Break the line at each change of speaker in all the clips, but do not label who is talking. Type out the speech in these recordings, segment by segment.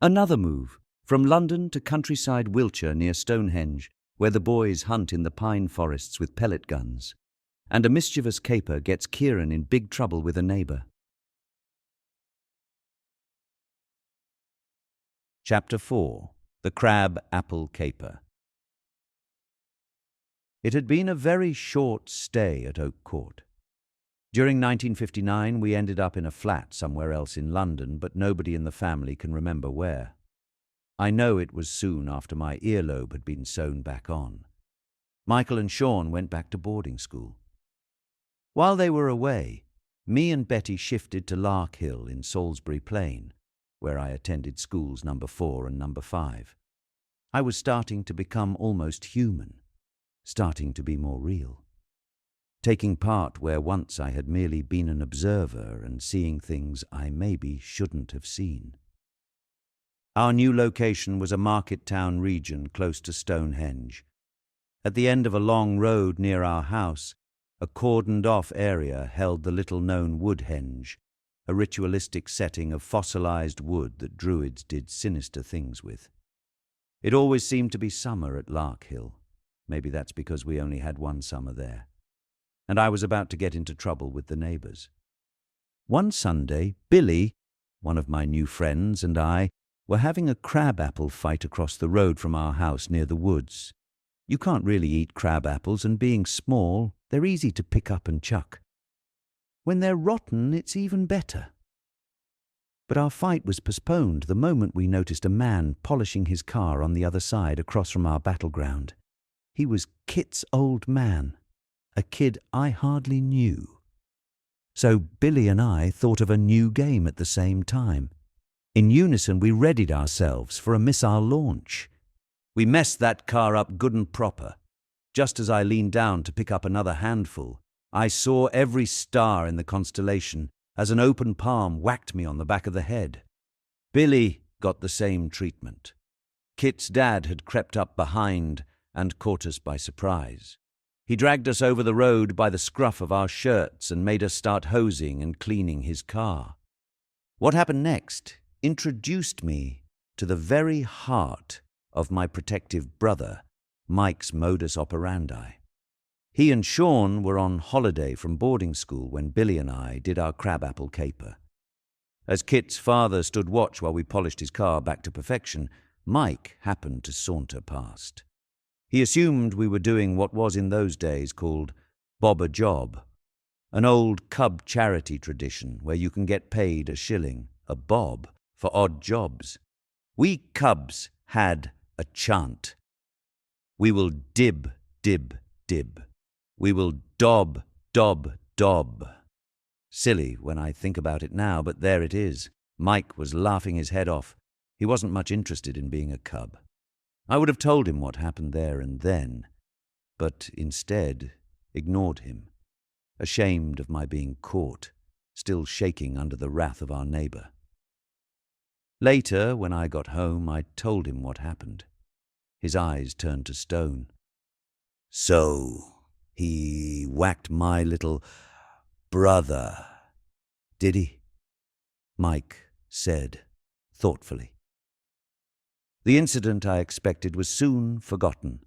Another move, from London to countryside Wilture near Stonehenge, where the boys hunt in the pine forests with pellet guns. And a mischievous caper gets Kieron in big trouble with a neighbour. Chapter 4. The Crab-Apple Caper. It had been a very short stay at Oak Court. During 1959 we ended up in a flat somewhere else in London, but nobody in the family can remember where. I know it was soon after my earlobe had been sewn back on. Michael and Sean went back to boarding school. While they were away, me and Betty shifted to Lark Hill in Salisbury Plain, where I attended schools number 4 and number 5. I was starting to become almost human, starting to be more real, taking part where once I had merely been an observer and seeing things I maybe shouldn't have seen. Our new location was a market town region close to Stonehenge. At the end of a long road near our house, a cordoned-off area held the little-known Woodhenge, a ritualistic setting of fossilized wood that druids did sinister things with. It always seemed to be summer at Lark Hill. Maybe that's because we only had one summer there. And I was about to get into trouble with the neighbours. One Sunday, Billy, one of my new friends, and I were having a crab-apple fight across the road from our house near the woods. You can't really eat crab apples, and being small, they're easy to pick up and chuck. When they're rotten, it's even better. But our fight was postponed the moment we noticed a man polishing his car on the other side across from our battleground. He was Kit's old man, a kid I hardly knew. So Billy and I thought of a new game at the same time. In unison, we readied ourselves for a missile launch. We messed that car up good and proper. Just as I leaned down to pick up another handful, I saw every star in the constellation as an open palm whacked me on the back of the head. Billy got the same treatment. Kit's dad had crept up behind and caught us by surprise. He dragged us over the road by the scruff of our shirts and made us start hosing and cleaning his car. What happened next introduced me to the very heart of my protective brother, Mike's modus operandi. He and Sean were on holiday from boarding school when Billy and I did our crab-apple caper. As Kit's father stood watch while we polished his car back to perfection, Mike happened to saunter past. He assumed we were doing what was in those days called bob a job, an old cub charity tradition where you can get paid a shilling, a bob, for odd jobs. We cubs had a chant. We will dib, dib, dib. We will dob, dob, dob. Silly when I think about it now, but there it is. Mike was laughing his head off. He wasn't much interested in being a cub. I would have told him what happened there and then, but instead ignored him, ashamed of my being caught, still shaking under the wrath of our neighbour. Later, when I got home, I told him what happened. His eyes turned to stone. So, he whacked my little brother, did he? Mike said thoughtfully. The incident, I expected, was soon forgotten,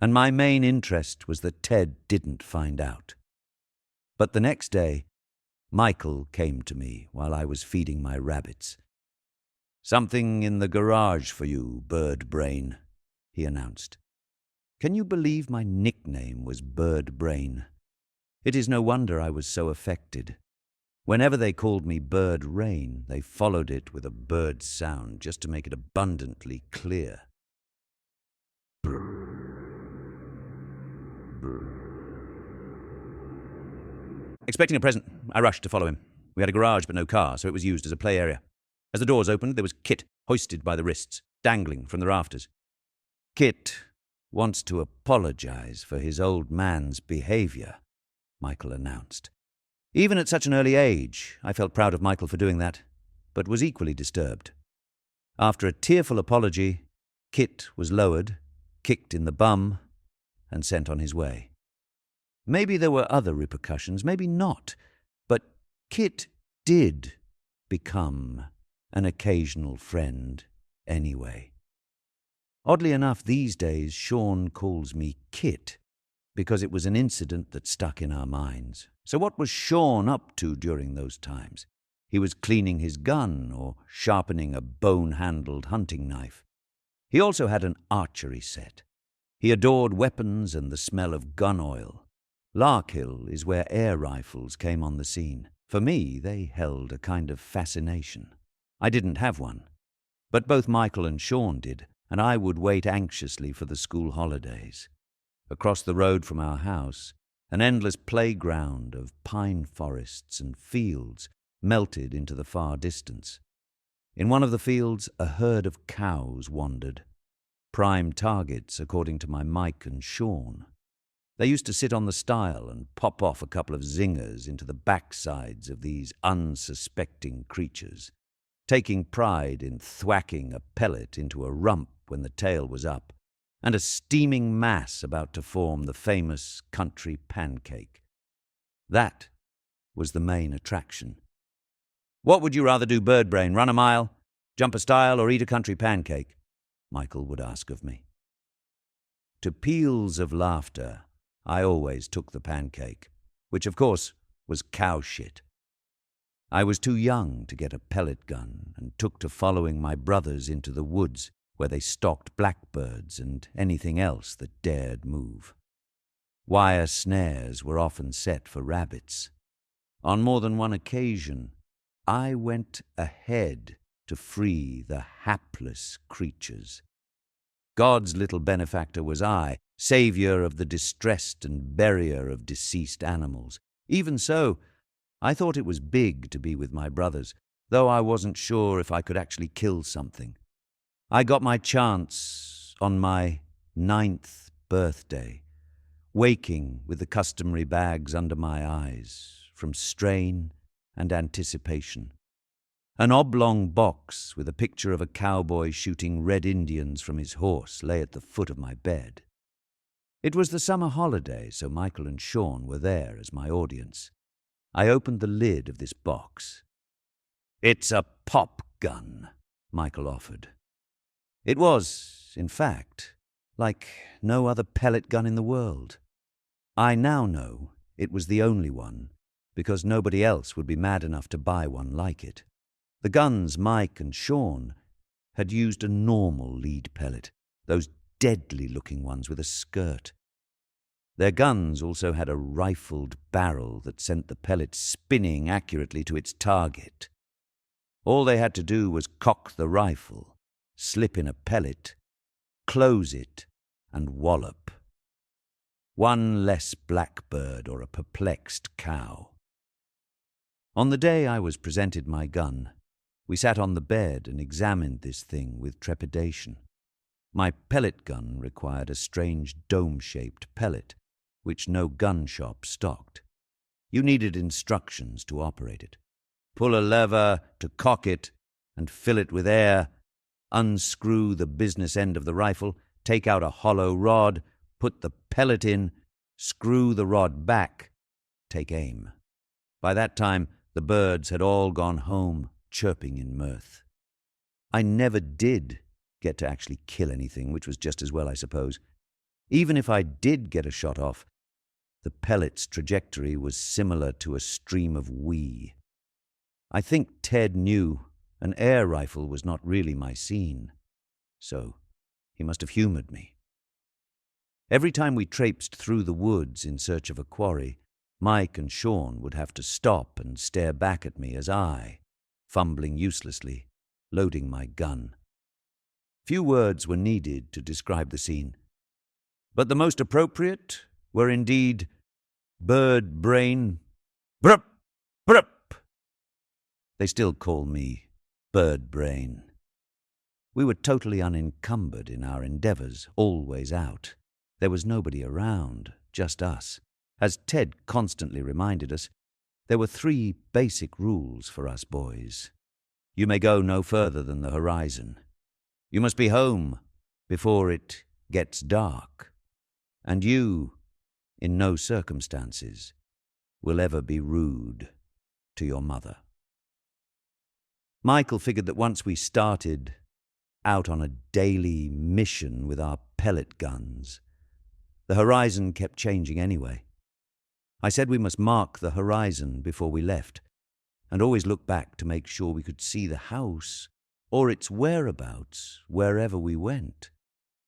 and my main interest was that Ted didn't find out. But the next day, Michael came to me while I was feeding my rabbits. "Something in the garage for you, Bird Brain," he announced. Can you believe my nickname was Bird Brain? It is no wonder I was so affected. Whenever they called me Bird Rain, they followed it with a bird sound just to make it abundantly clear. Expecting a present, I rushed to follow him. We had a garage but no car, so it was used as a play area. As the doors opened, there was Kit, hoisted by the wrists, dangling from the rafters. "Kit wants to apologize for his old man's behavior," Michael announced. Even at such an early age, I felt proud of Michael for doing that, but was equally disturbed. After a tearful apology, Kit was lowered, kicked in the bum, and sent on his way. Maybe there were other repercussions, maybe not, but Kit did become an occasional friend anyway. Oddly enough, these days Sean calls me Kit, because it was an incident that stuck in our minds. So what was Sean up to during those times? He was cleaning his gun or sharpening a bone-handled hunting knife. He also had an archery set. He adored weapons and the smell of gun oil. Larkhill is where air rifles came on the scene. For me, they held a kind of fascination. I didn't have one, but both Michael and Sean did, and I would wait anxiously for the school holidays. Across the road from our house, an endless playground of pine forests and fields melted into the far distance. In one of the fields, a herd of cows wandered, prime targets according to my Mike and Sean. They used to sit on the stile and pop off a couple of zingers into the backsides of these unsuspecting creatures, taking pride in thwacking a pellet into a rump when the tail was up, and a steaming mass about to form the famous country pancake. That was the main attraction. "What would you rather do, Birdbrain, run a mile, jump a stile, or eat a country pancake?" Michael would ask of me. To peals of laughter, I always took the pancake, which of course was cow shit. I was too young to get a pellet gun and took to following my brothers into the woods where they stalked blackbirds and anything else that dared move. Wire snares were often set for rabbits. On more than one occasion, I went ahead to free the hapless creatures. God's little benefactor was I, saviour of the distressed and burier of deceased animals. Even so, I thought it was big to be with my brothers, though I wasn't sure if I could actually kill something. I got my chance on my 9th birthday, waking with the customary bags under my eyes, from strain and anticipation. An oblong box with a picture of a cowboy shooting red Indians from his horse lay at the foot of my bed. It was the summer holiday, so Michael and Sean were there as my audience. I opened the lid of this box. "It's a pop gun," Michael offered. It was, in fact, like no other pellet gun in the world. I now know it was the only one, because nobody else would be mad enough to buy one like it. The guns Mike and Sean had used a normal lead pellet, those deadly-looking ones with a skirt. Their guns also had a rifled barrel that sent the pellet spinning accurately to its target. All they had to do was cock the rifle, slip in a pellet, close it, and wallop. One less blackbird or a perplexed cow. On the day I was presented my gun, we sat on the bed and examined this thing with trepidation. My pellet gun required a strange dome-shaped pellet, which no gun shop stocked. You needed instructions to operate it. Pull a lever to cock it and fill it with air, unscrew the business end of the rifle, take out a hollow rod, put the pellet in, screw the rod back, take aim. By that time, the birds had all gone home, chirping in mirth. I never did get to actually kill anything, which was just as well, I suppose. Even if I did get a shot off, the pellet's trajectory was similar to a stream of wee. I think Ted knew an air rifle was not really my scene, so he must have humoured me. Every time we traipsed through the woods in search of a quarry, Mike and Sean would have to stop and stare back at me as I, fumbling uselessly, loading my gun. Few words were needed to describe the scene, but the most appropriate were indeed Birdbrain, brup, brup. They still call me Birdbrain. We were totally unencumbered in our endeavours, always out. There was nobody around, just us. As Ted constantly reminded us, there were 3 basic rules for us boys. You may go no further than the horizon. You must be home before it gets dark. And you, in no circumstances, will ever be rude to your mother. Michael figured that once we started, out on a daily mission with our pellet guns. The horizon kept changing anyway. I said we must mark the horizon before we left, and always look back to make sure we could see the house or its whereabouts wherever we went.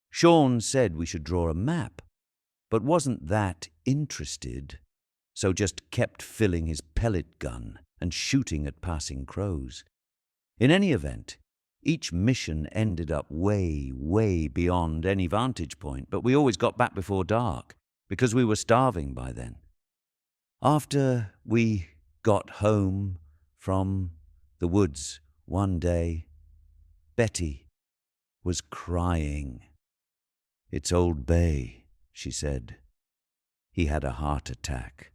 Sean said we should draw a map, but wasn't that interested, so just kept filling his pellet gun and shooting at passing crows. In any event, each mission ended up way, way beyond any vantage point, but we always got back before dark, because we were starving by then. After we got home from the woods one day, Betty was crying. "It's Old Bay," she said. "He had a heart attack."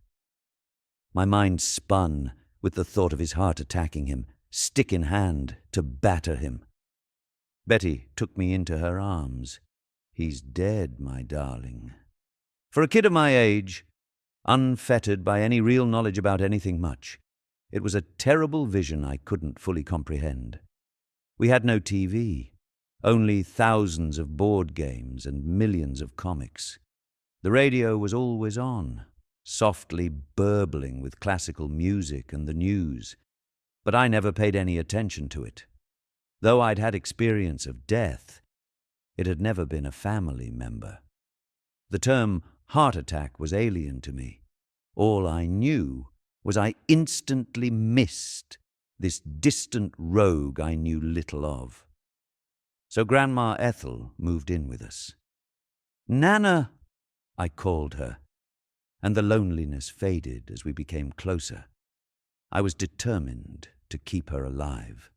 My mind spun with the thought of his heart attacking him, stick in hand to batter him. Betty took me into her arms. "He's dead, my darling." For a kid of my age, unfettered by any real knowledge about anything much, it was a terrible vision I couldn't fully comprehend. We had no TV, only thousands of board games and millions of comics. The radio was always on, softly burbling with classical music and the news, but I never paid any attention to it. Though I'd had experience of death, it had never been a family member. The term heart attack was alien to me. All I knew was I instantly missed this distant rogue I knew little of. So Grandma Ethel moved in with us. "Nana," I called her, and the loneliness faded as we became closer. I was determined to keep her alive.